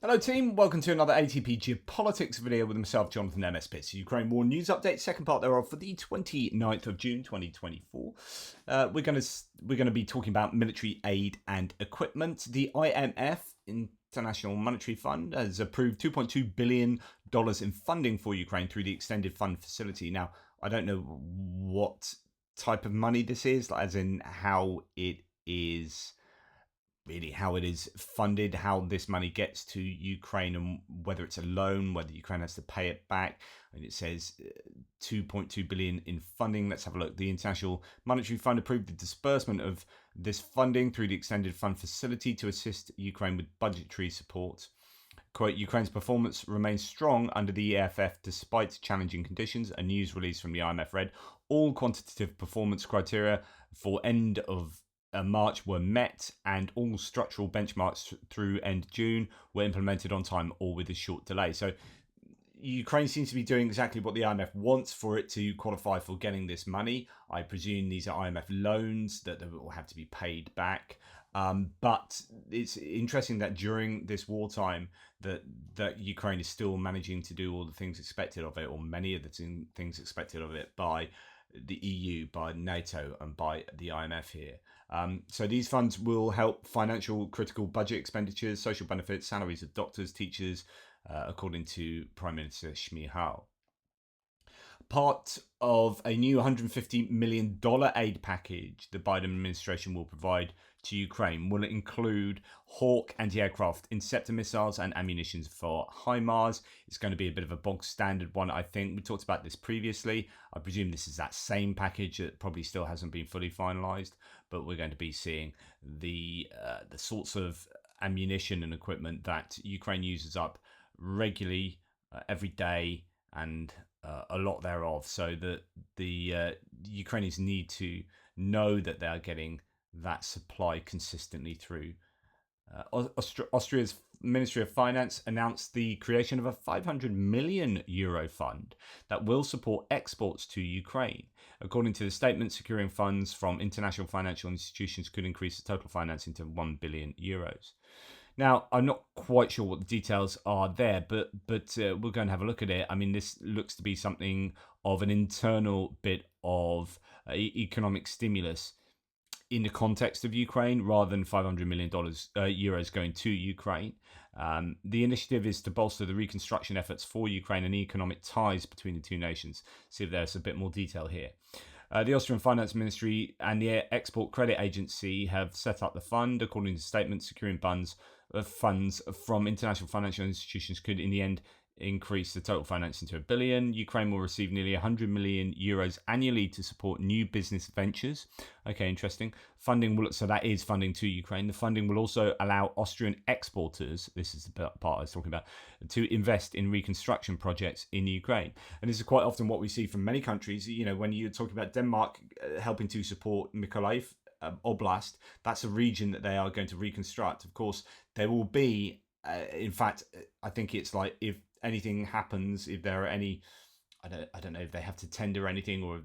Hello team, welcome to another ATP Geopolitics video with myself, Jonathan MSP. It's Ukraine War News Update, second part thereof for the 29th of June 2024. We're going to be talking about military aid and equipment. The IMF, International Monetary Fund, has approved $2.2 billion in funding for Ukraine through the Extended Fund Facility. Now, I don't know what type of money this is, as in how it is funded, how this money gets to Ukraine, and whether it's a loan, whether Ukraine has to pay it back. And it says 2.2 billion in funding. Let's have a look. The International Monetary Fund approved the disbursement of this funding through the Extended Fund Facility to assist Ukraine with budgetary support. Quote, Ukraine's performance remains strong under the EFF despite challenging conditions. A news release from the IMF read, all quantitative performance criteria for end of March were met, and all structural benchmarks through end June were implemented on time or with a short delay. So Ukraine seems to be doing exactly what the IMF wants for it to qualify for getting this money. I presume these are IMF loans that will have to be paid back. But it's interesting that during this wartime that Ukraine is still managing to do all the things expected of it, or many of the things expected of it by the EU, by NATO, and by the IMF here. So these funds will help financial critical budget expenditures, social benefits, salaries of doctors, teachers, according to Prime Minister Shmyhal. Part of a new $150 million aid package the Biden administration will provide to Ukraine will include Hawk anti-aircraft interceptor missiles and ammunition for HIMARS. It's going to be a bit of a bog standard one, I think. We talked about this previously. I presume this is that same package that probably still hasn't been fully finalized, but we're going to be seeing the sorts of ammunition and equipment that Ukraine uses up regularly every day, and a lot thereof, so that the Ukrainians need to know that they are getting that supply consistently through. Austria's Ministry of Finance announced the creation of a €500 million fund that will support exports to Ukraine. According to the statement, securing funds from international financial institutions could increase the total financing to €1 billion. Now, I'm not quite sure what the details are there, but we're going to have a look at it. I mean, this looks to be something of an internal bit of economic stimulus in the context of Ukraine, rather than $500 million euros going to Ukraine. The initiative is to bolster the reconstruction efforts for Ukraine and economic ties between the two nations. See if there's a bit more detail here. The Austrian Finance Ministry and the Export Credit Agency have set up the fund. According to statements, securing funds from international financial institutions could, in the end, increase the total financing to $1 billion. Ukraine will receive nearly €100 million annually to support new business ventures. Okay, interesting. So that is funding to Ukraine. The funding will also allow Austrian exporters, this is the part I was talking about, to invest in reconstruction projects in Ukraine. And this is quite often what we see from many countries. You know, when you're talking about Denmark helping to support Mykolaiv Oblast, that's a region that they are going to reconstruct. Of course, there will be, in fact, I think it's like, if anything happens, if there are any, I don't know if they have to tender anything, or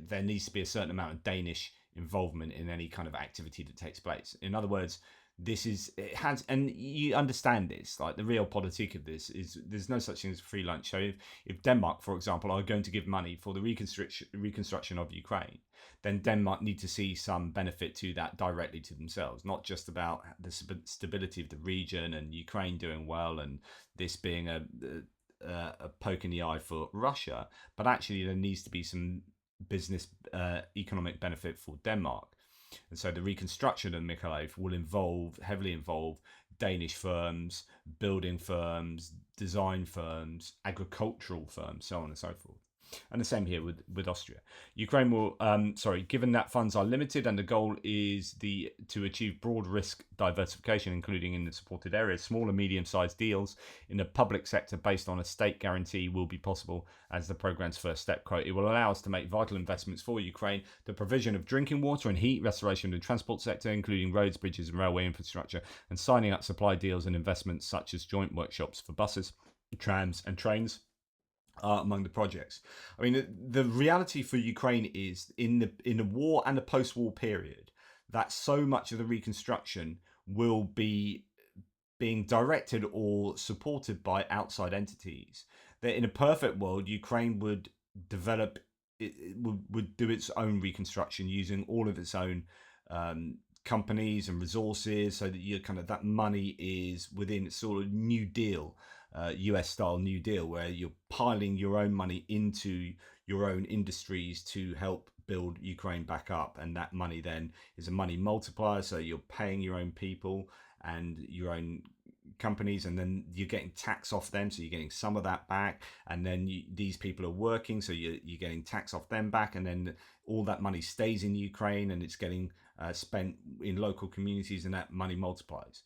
there needs to be a certain amount of Danish involvement in any kind of activity that takes place. In other words, and you understand this, like the realpolitik of this is there's no such thing as free lunch. So if Denmark, for example, are going to give money for the reconstruction of Ukraine, then Denmark need to see some benefit to that directly to themselves, not just about the stability of the region and Ukraine doing well and this being a poke in the eye for Russia, but actually there needs to be some business economic benefit for Denmark. And so the reconstruction of Mykolaiv will heavily involve Danish firms, building firms, design firms, agricultural firms, so on and so forth. And the same here with Austria. Ukraine will, given that funds are limited and the goal is to achieve broad risk diversification, including in the supported areas, small and medium-sized deals in the public sector based on a state guarantee will be possible as the programme's first step. Quote, it will allow us to make vital investments for Ukraine, the provision of drinking water and heat, restoration of the transport sector, including roads, bridges and railway infrastructure, and signing up supply deals and investments such as joint workshops for buses, trams and trains. Among the projects. I mean, the reality for Ukraine is in the war and the post-war period that so much of the reconstruction will be being directed or supported by outside entities. That in a perfect world, Ukraine would develop, would do its own reconstruction using all of its own companies and resources, so that you kind of that money is within sort of New Deal, US style New Deal, where you're piling your own money into your own industries to help build Ukraine back up, and that money then is a money multiplier. So you're paying your own people and your own companies, and then you're getting tax off them, so you're getting some of that back, and then these people are working, so you're getting tax off them back, and then all that money stays in Ukraine and it's getting spent in local communities, and that money multiplies.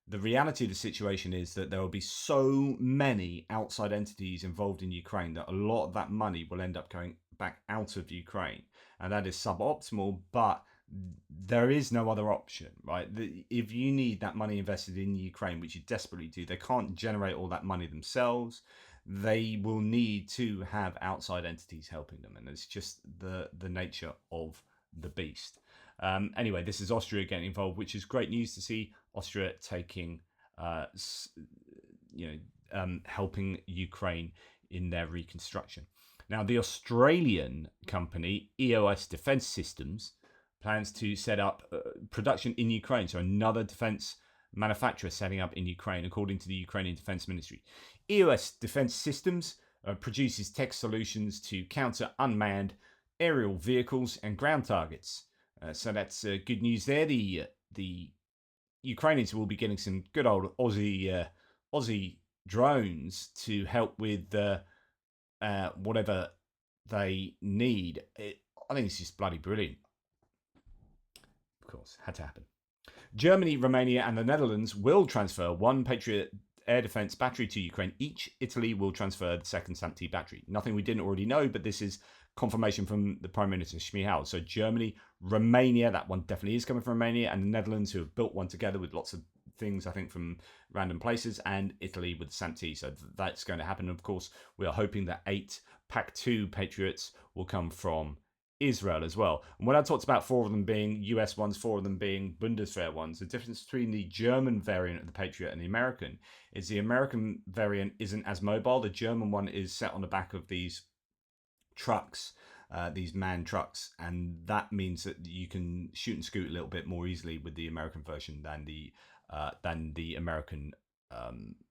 The reality of the situation is that there will be so many outside entities involved in Ukraine that a lot of that money will end up going back out of Ukraine, and that is suboptimal, but there is no other option, right? If you need that money invested in Ukraine, which you desperately do, they can't generate all that money themselves. They will need to have outside entities helping them, and it's just the nature of the beast. Anyway, this is Austria getting involved, which is great news to see Austria taking, helping Ukraine in their reconstruction. Now, the Australian company EOS Defence Systems plans to set up production in Ukraine, so another defence manufacturer setting up in Ukraine, according to the Ukrainian Defence Ministry. EOS Defence Systems produces tech solutions to counter unmanned aerial vehicles and ground targets. So that's good news there. The Ukrainians will be getting some good old Aussie drones to help with whatever they need. I think it's just bloody brilliant. Of course, had to happen. Germany, Romania, and the Netherlands will transfer one Patriot air defense battery to Ukraine. Each Italy will transfer the second SAMP-T battery. Nothing we didn't already know, but this is confirmation from the Prime Minister Schmihal. So Germany, Romania, that one definitely is coming from Romania, and the Netherlands, who have built one together with lots of things, I think, from random places, and Italy with SAMP-T. So that's going to happen. Of course, we are hoping that 8 PAC-2 Patriots will come from Israel as well. And when I talked about 4 of them being US ones, 4 of them being Bundeswehr ones, the difference between the German variant of the Patriot and the American is the American variant isn't as mobile. The German one is set on the back of these trucks, these manned trucks, and that means that you can shoot and scoot a little bit more easily with the American version than the American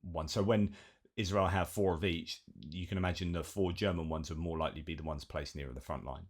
one. So when Israel have 4 of each, you can imagine the 4 German ones would more likely be the ones placed nearer the front line.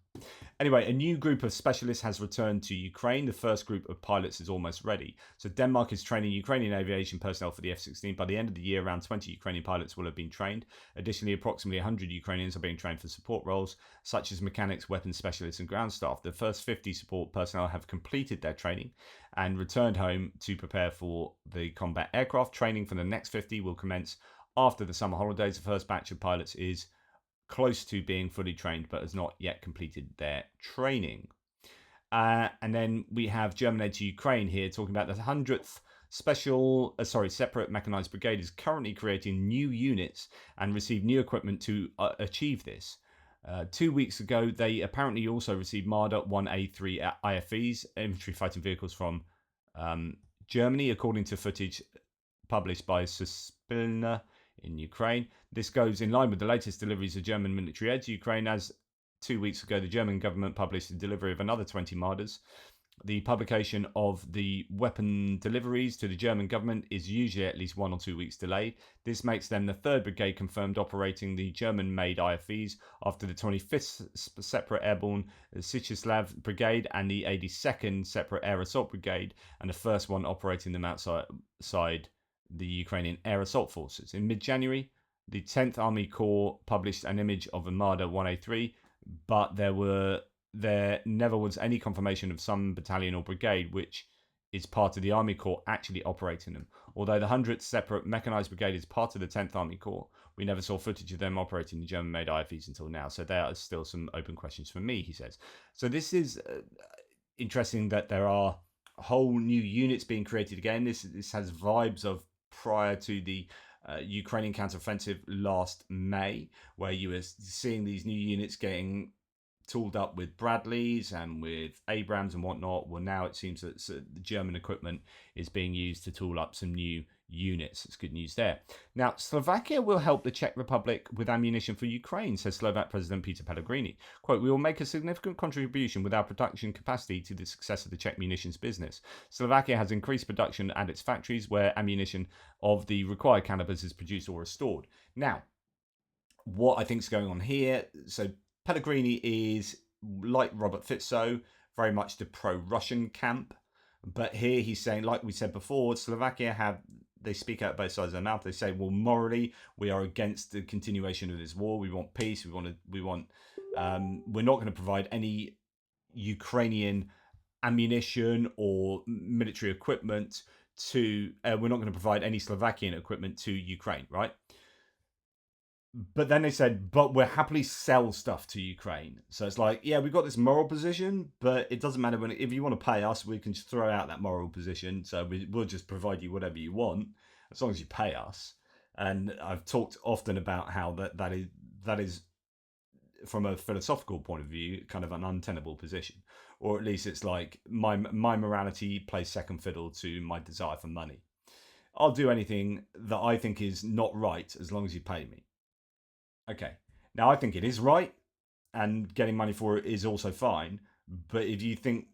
Anyway, a new group of specialists has returned to Ukraine. The first group of pilots is almost ready. So Denmark is training Ukrainian aviation personnel for the F-16. By the end of the year, around 20 Ukrainian pilots will have been trained. Additionally, approximately 100 Ukrainians are being trained for support roles, such as mechanics, weapons specialists, and ground staff. The first 50 support personnel have completed their training and returned home to prepare for the combat aircraft. Training for the next 50 will commence after the summer holidays. The first batch of pilots is close to being fully trained, but has not yet completed their training. And then we have German aid to Ukraine here, talking about the 100th separate mechanized brigade is currently creating new units and received new equipment to achieve this. 2 weeks ago, they apparently also received Marder 1A3 IFVs, infantry fighting vehicles from Germany, according to footage published by Suspilna in Ukraine. This goes in line with the latest deliveries of German military aid to Ukraine, as 2 weeks ago the German government published the delivery of another 20 Marders. The publication of the weapon deliveries to the German government is usually at least 1 or 2 weeks delayed. This makes them the 3rd brigade confirmed operating the German-made IFVs after the 25th Separate Airborne Sichislav Brigade and the 82nd Separate Air Assault Brigade, and the first one operating them outside the Ukrainian Air Assault Forces. In mid-January, the 10th Army Corps published an image of a Marder 1A3, but there never was any confirmation of some battalion or brigade which is part of the Army Corps actually operating them. Although the 100th Separate Mechanized Brigade is part of the 10th Army Corps, we never saw footage of them operating the German-made IFVs until now. So there are still some open questions for me, he says. So this is interesting that there are whole new units being created again. This has vibes of prior to the Ukrainian counteroffensive last May, where you were seeing these new units getting tooled up with Bradleys and with Abrams and whatnot. Well, now it seems that the German equipment is being used to tool up some new units. It's good news there. Now, Slovakia will help the Czech Republic with ammunition for Ukraine, says Slovak President Peter Pellegrini. Quote, we will make a significant contribution with our production capacity to the success of the Czech munitions business. Slovakia has increased production at its factories where ammunition of the required calibers is produced or stored. Now, what I think is going on here, so Pellegrini is, like Robert Fico, very much the pro-Russian camp. But here he's saying, like we said before, Slovakia they speak out both sides of their mouth. They say, well, morally, we are against the continuation of this war. We want peace. We're not going to provide any Ukrainian ammunition or military equipment to, we're not going to provide any Slovakian equipment to Ukraine, right? But then they said, but we'll happily sell stuff to Ukraine. So it's like, yeah, we've got this moral position, but it doesn't matter if you want to pay us, we can just throw out that moral position. So we'll just provide you whatever you want, as long as you pay us. And I've talked often about how that is from a philosophical point of view, kind of an untenable position. Or at least it's like my morality plays second fiddle to my desire for money. I'll do anything that I think is not right as long as you pay me. Okay. Now, I think it is right, and getting money for it is also fine. But if you think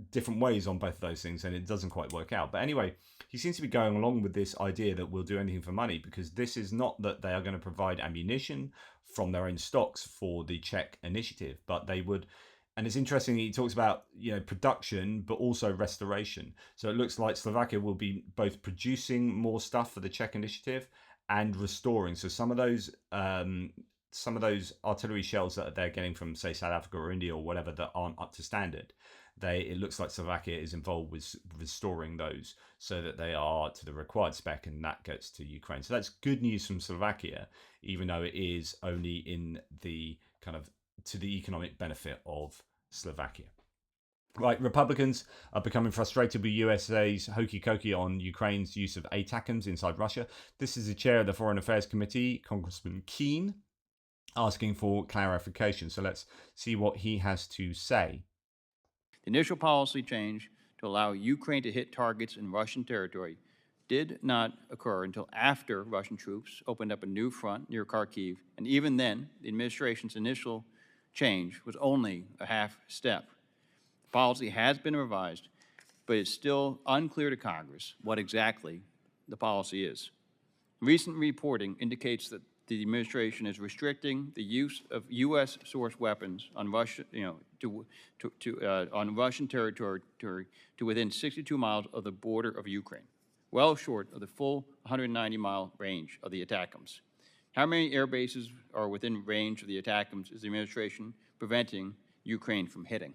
different ways on both of those things, then it doesn't quite work out. But anyway, he seems to be going along with this idea that we'll do anything for money, because this is not that they are going to provide ammunition from their own stocks for the Czech initiative, but they would. And it's interesting, he talks about, production, but also restoration. So it looks like Slovakia will be both producing more stuff for the Czech initiative and restoring. So some of those artillery shells that they're getting from, say, South Africa or India or whatever, that aren't up to standard, it looks like Slovakia is involved with restoring those so that they are to the required spec, and that gets to Ukraine. So that's good news from Slovakia, even though it is only in the kind of to the economic benefit of Slovakia. Right, Republicans are becoming frustrated with USA's hokey cokey on Ukraine's use of ATACMS inside Russia. This is the chair of the Foreign Affairs Committee, Congressman Keane, asking for clarification. So let's see what he has to say. The initial policy change to allow Ukraine to hit targets in Russian territory did not occur until after Russian troops opened up a new front near Kharkiv, and even then, the administration's initial change was only a half step. The policy has been revised, but it's still unclear to Congress what exactly the policy is. Recent reporting indicates that the administration is restricting the use of U.S. sourced weapons on Russia, on Russian territory to within 62 miles of the border of Ukraine, well short of the full 190-mile range of the ATACMS. How many air bases are within range of the ATACMS is the administration preventing Ukraine from hitting?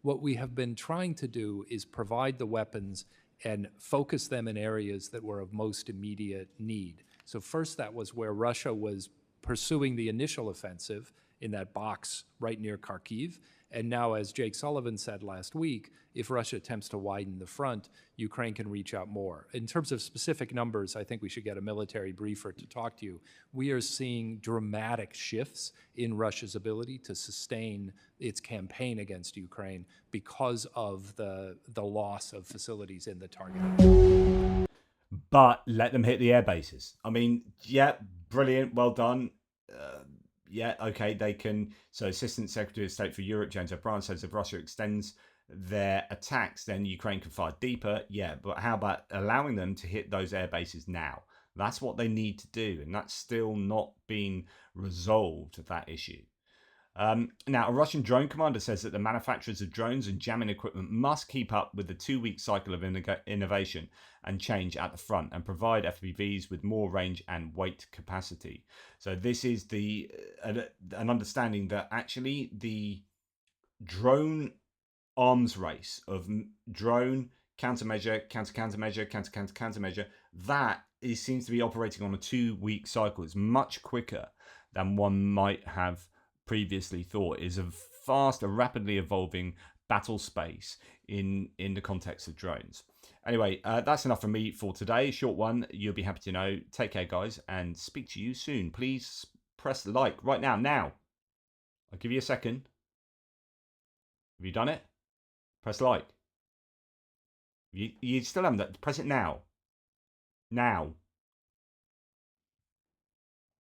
What we have been trying to do is provide the weapons and focus them in areas that were of most immediate need. So first, that was where Russia was pursuing the initial offensive in that box right near Kharkiv. And now, as Jake Sullivan said last week, if Russia attempts to widen the front, Ukraine can reach out more. In terms of specific numbers, I think we should get a military briefer to talk to you. We are seeing dramatic shifts in Russia's ability to sustain its campaign against Ukraine because of the loss of facilities in the target. But let them hit the air bases. I mean, yeah, brilliant, well done. Yeah, okay, they can. So, Assistant Secretary of State for Europe, James O'Brien, says if Russia extends their attacks, then Ukraine can fire deeper. Yeah, but how about allowing them to hit those air bases now? That's what they need to do, and that's still not been resolved, that issue. Now, a Russian drone commander says that the manufacturers of drones and jamming equipment must keep up with the 2-week cycle of innovation and change at the front and provide FPVs with more range and weight capacity. So this is an understanding that actually the drone arms race of drone countermeasure, countermeasure, countermeasure, that seems to be operating on a 2-week cycle. It's much quicker than one might have previously thought. Is a rapidly evolving battle space in the context of drones. Anyway, that's enough from me for today. Short one, you'll be happy to know. Take care, guys, and speak to you soon. Please press like right now. I'll give you a second. Have you done it? Press like. You still haven't done it. Press it now. now.